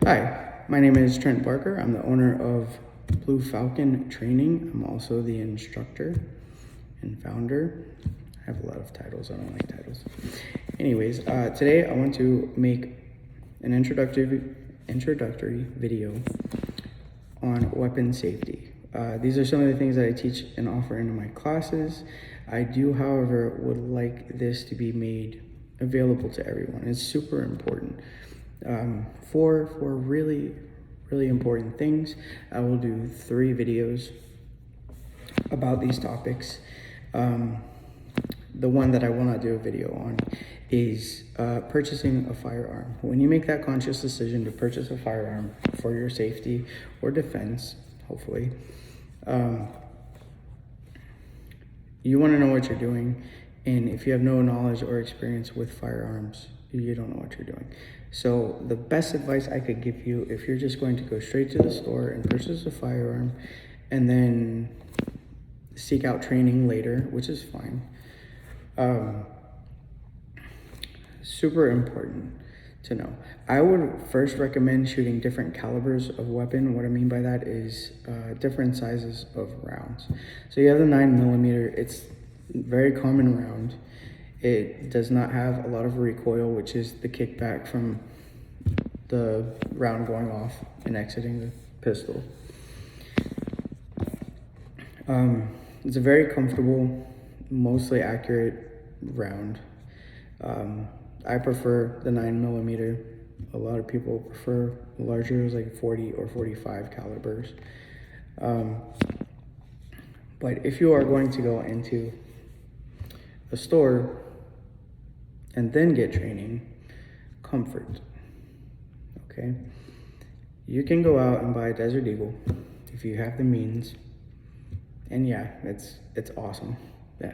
Hi, my name is Trent Barker. I'm the owner of Blue Falcon Training. I'm also the instructor and founder. I have a lot of titles. I don't like titles. Anyways, today I want to make an introductory video on weapon safety. These are some of the things that I teach and offer in my classes. I do, however, would like this to be made available to everyone. It's super important. For really important things, I will do 3 videos about these topics. The one that I will not do a video on is purchasing a firearm. When you make that conscious decision to purchase a firearm for your safety or defense, hopefully, you want to know what you're doing. And if you have no knowledge or experience with firearms, you don't know what you're doing. So the best advice I could give you, if you're just going to go straight to the store and purchase a firearm and then seek out training later, which is fine, super important to know. I would first recommend shooting different calibers of weapon. What I mean by that is different sizes of rounds. So you have the 9mm. It's very common round. It does not have a lot of recoil, which is the kickback from the round going off and exiting the pistol. It's a very comfortable, mostly accurate round. I prefer the 9mm. A lot of people prefer larger, like 40 or 45 calibers. But if you are going to go into a store and then get training, comfort, okay? You can go out and buy a Desert Eagle if you have the means. And yeah, it's awesome. Yeah,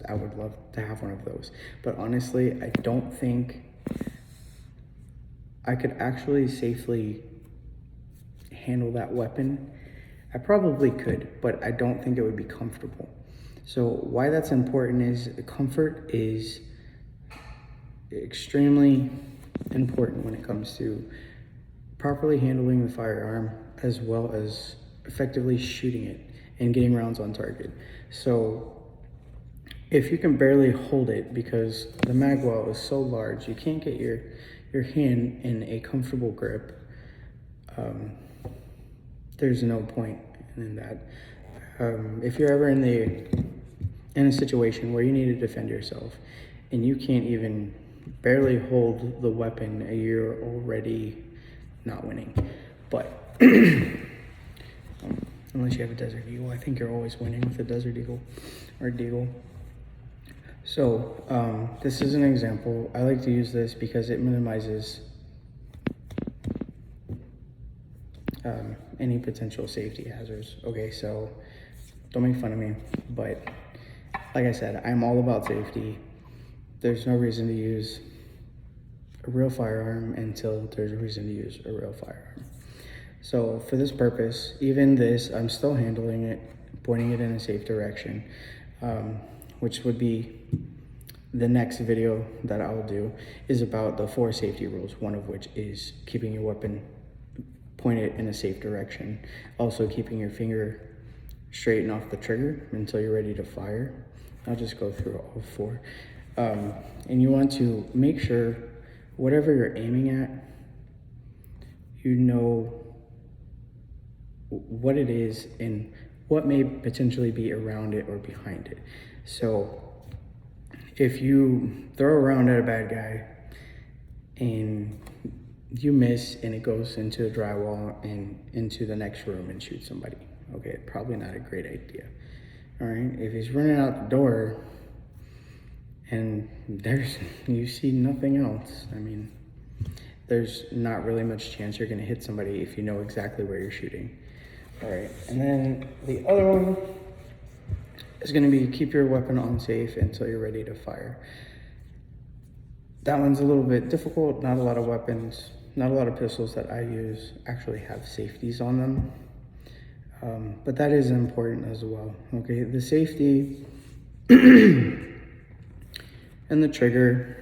I would love to have one of those. But honestly, I don't think I could actually safely handle that weapon. I probably could, but I don't think it would be comfortable. So why that's important is comfort is extremely important when it comes to properly handling the firearm as well as effectively shooting it and getting rounds on target. So if you can barely hold it because the mag well is so large, you can't get your hand in a comfortable grip, there's no point in that. If you're ever in a situation where you need to defend yourself and you can't even barely hold the weapon, you're already not winning. But unless you have a Desert Eagle, I think you're always winning with a Desert Eagle or Deagle. So this is an example. I like to use this because it minimizes any potential safety hazards. Okay, so don't make fun of me, but like I said, I'm all about safety. There's no reason to use a real firearm until there's a reason to use a real firearm. So for this purpose, even this, I'm still handling it, pointing it in a safe direction, which would be the next video that I'll do is about the 4 safety rules, one of which is keeping your weapon pointed in a safe direction. Also keeping your finger straight and off the trigger until you're ready to fire. I'll just go through all 4. And you want to make sure whatever you're aiming at, you know what it is and what may potentially be around it or behind it. So if you throw a round at a bad guy and you miss and it goes into the drywall and into the next room and shoots somebody, okay, probably not a great idea. All right, if he's running out the door and you see nothing else, I mean, there's not really much chance you're gonna hit somebody if you know exactly where you're shooting. All right, and then the other one is gonna be keep your weapon on safe until you're ready to fire. That one's a little bit difficult. Not a lot of weapons, not a lot of pistols that I use actually have safeties on them. But that is important as well. Okay, the safety and the trigger,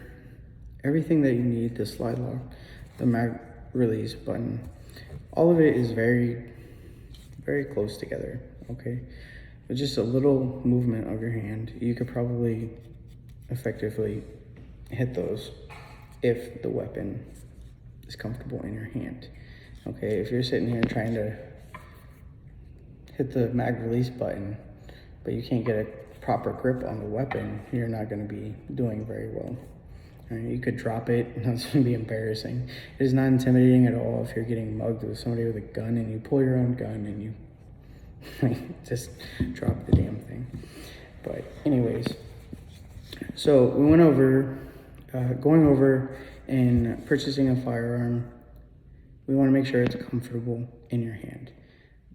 everything that you need, the slide lock, the mag release button. All of it is very, very close together, okay? With just a little movement of your hand, you could probably effectively hit those if the weapon is comfortable in your hand. Okay, if you're sitting here trying to hit the mag release button, but you can't get a proper grip on the weapon, you're not going to be doing very well. All right, you could drop it, and that's going to be embarrassing. It is not intimidating at all if you're getting mugged with somebody with a gun and you pull your own gun and you just drop the damn thing. But anyways, so we went over, going over and purchasing a firearm. We want to make sure it's comfortable in your hand.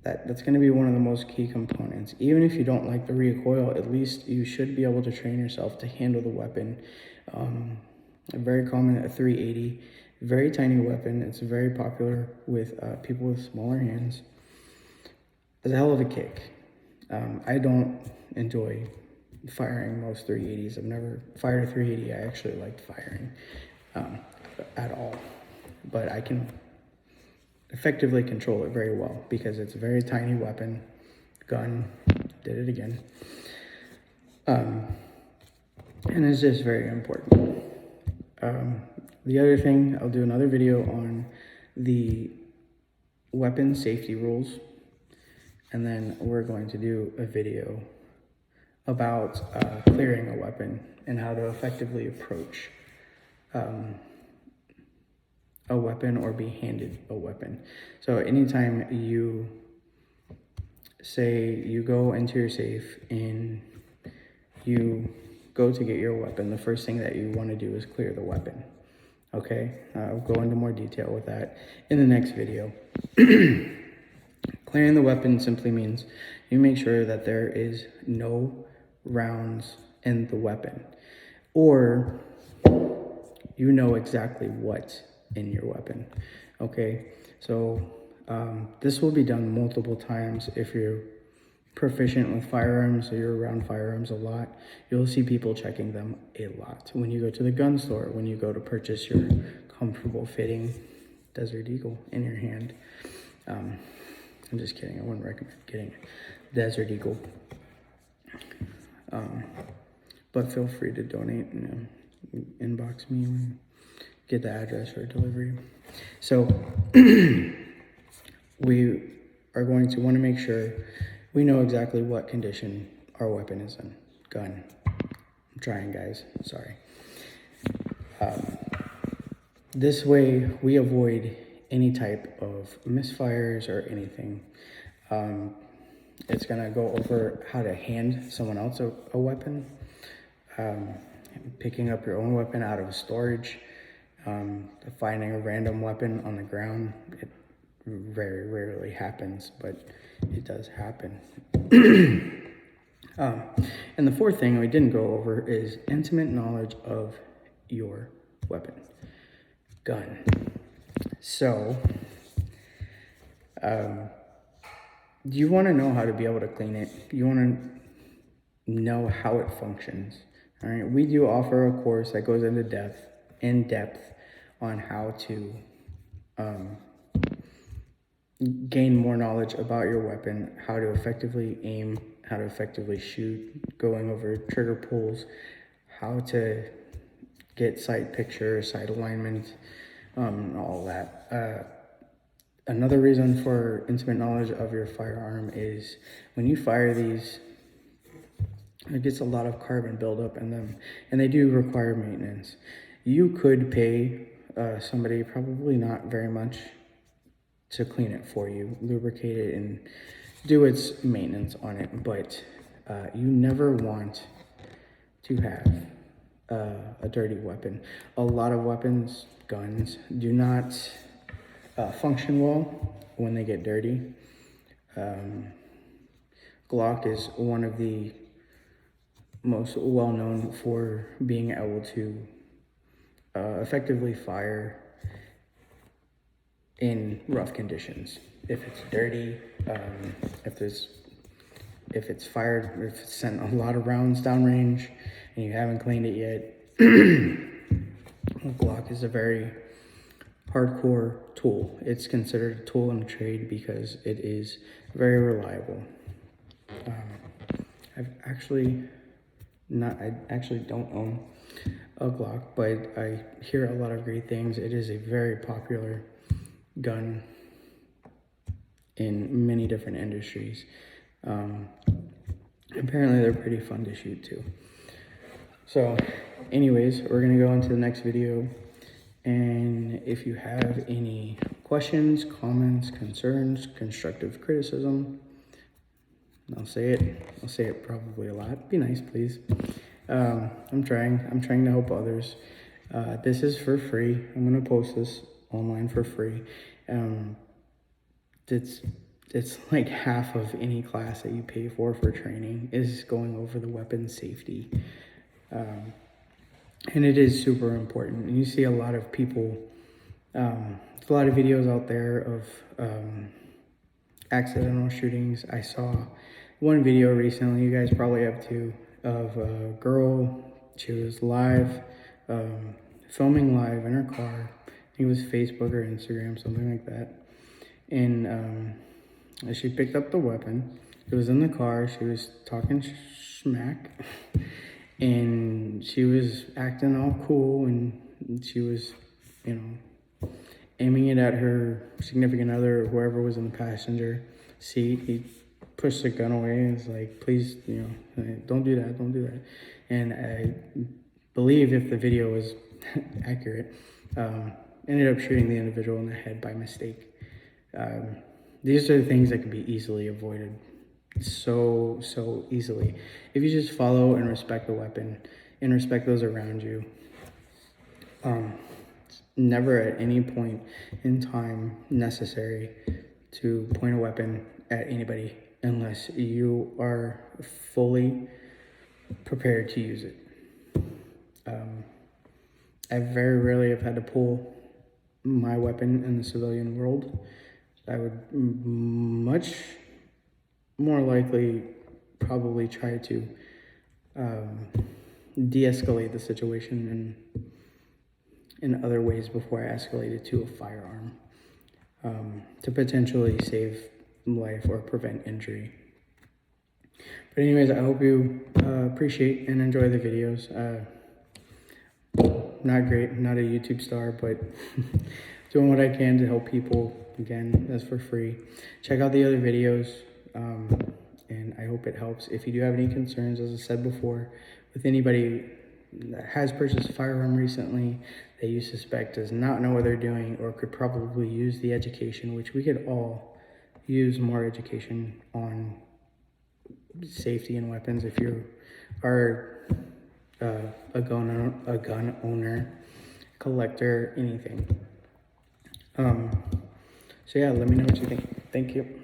That's going to be one of the most key components. Even if you don't like the recoil, at least you should be able to train yourself to handle the weapon. Very common, a 380, very tiny weapon. It's very popular with people with smaller hands. It's a hell of a kick. I don't enjoy firing most 380s. I've never fired a 380 I actually liked firing at all. But I can effectively control it very well because it's a very tiny weapon. Gun, did it again. And it's just very important. The other thing, I'll do another video on the weapon safety rules. And then we're going to do a video about clearing a weapon and how to effectively approach a weapon or be handed a weapon. So anytime you say you go into your safe and you go to get your weapon, the first thing that you want to do is clear the weapon. Okay, I'll go into more detail with that in the next video. Clearing the weapon simply means you make sure that there is no rounds in the weapon, or you know exactly what's in your weapon. Okay, so this will be done multiple times. If you're proficient with firearms or you're around firearms a lot, you'll see people checking them a lot. When you go to the gun store, when you go to purchase your comfortable fitting Desert Eagle in your hand. I'm just kidding, I wouldn't recommend getting Desert Eagle. But feel free to donate and inbox me and get the address for delivery. So we are going to want to make sure we know exactly what condition our weapon is in. Gun. I'm trying, guys. Sorry. This way we avoid any type of misfires or anything. It's gonna go over how to hand someone else a weapon, picking up your own weapon out of storage, finding a random weapon on the ground. It very rarely happens, but it does happen. And the fourth thing we didn't go over is intimate knowledge of your weapon. Gun. So, you want to know how to be able to clean it. You want to know how it functions. All right. We do offer a course that goes into depth on how to gain more knowledge about your weapon, how to effectively aim, how to effectively shoot, going over trigger pulls, how to get sight picture, sight alignment, all that. Another reason for intimate knowledge of your firearm is when you fire these, it gets a lot of carbon buildup in them, and they do require maintenance. You could pay somebody, probably not very much, to clean it for you, lubricate it, and do its maintenance on it, but you never want to have a dirty weapon. A lot of weapons, guns, do not function well when they get dirty. Glock is one of the most well-known for being able to effectively fire in rough conditions. If it's dirty, if it's fired, if it's sent a lot of rounds downrange and you haven't cleaned it yet, Glock is a very hardcore tool. It's considered a tool in the trade because it is very reliable. I actually don't own a Glock, but I hear a lot of great things. It is a very popular gun in many different industries. Apparently they're pretty fun to shoot too. So anyways, we're gonna go into the next video, and if you have any questions, comments, concerns, constructive criticism, I'll say it probably a lot. Be nice, please. I'm trying to help others. This is for free. I'm gonna post this online for free. It's like half of any class that you pay for training is going over the weapon safety. And it is super important. And you see a lot of people, there's a lot of videos out there of accidental shootings. I saw one video recently, you guys probably have too, of a girl. She was live, filming live in her car. I think it was Facebook or Instagram, something like that. And she picked up the weapon. It was in the car. She was talking smack. And she was acting all cool, and she was, aiming it at her significant other or whoever was in the passenger seat. He pushed the gun away and was like, please, don't do that, don't do that. And I believe, if the video was accurate, ended up shooting the individual in the head by mistake. These are the things that can be easily avoided. So easily if you just follow and respect the weapon and respect those around you. It's never at any point in time necessary to point a weapon at anybody unless you are fully prepared to use it. I very rarely have had to pull my weapon in the civilian world. I would much more likely probably try to de-escalate the situation in other ways before I escalate it to a firearm, to potentially save life or prevent injury. But anyways, I hope you appreciate and enjoy the videos. Not great, not a YouTube star, but doing what I can to help people. Again, that's for free. Check out the other videos. And I hope it helps. If you do have any concerns, as I said before, with anybody that has purchased a firearm recently that you suspect does not know what they're doing or could probably use the education, which we could all use more education on safety and weapons if you are a gun owner, collector, anything. So yeah, let me know what you think. Thank you.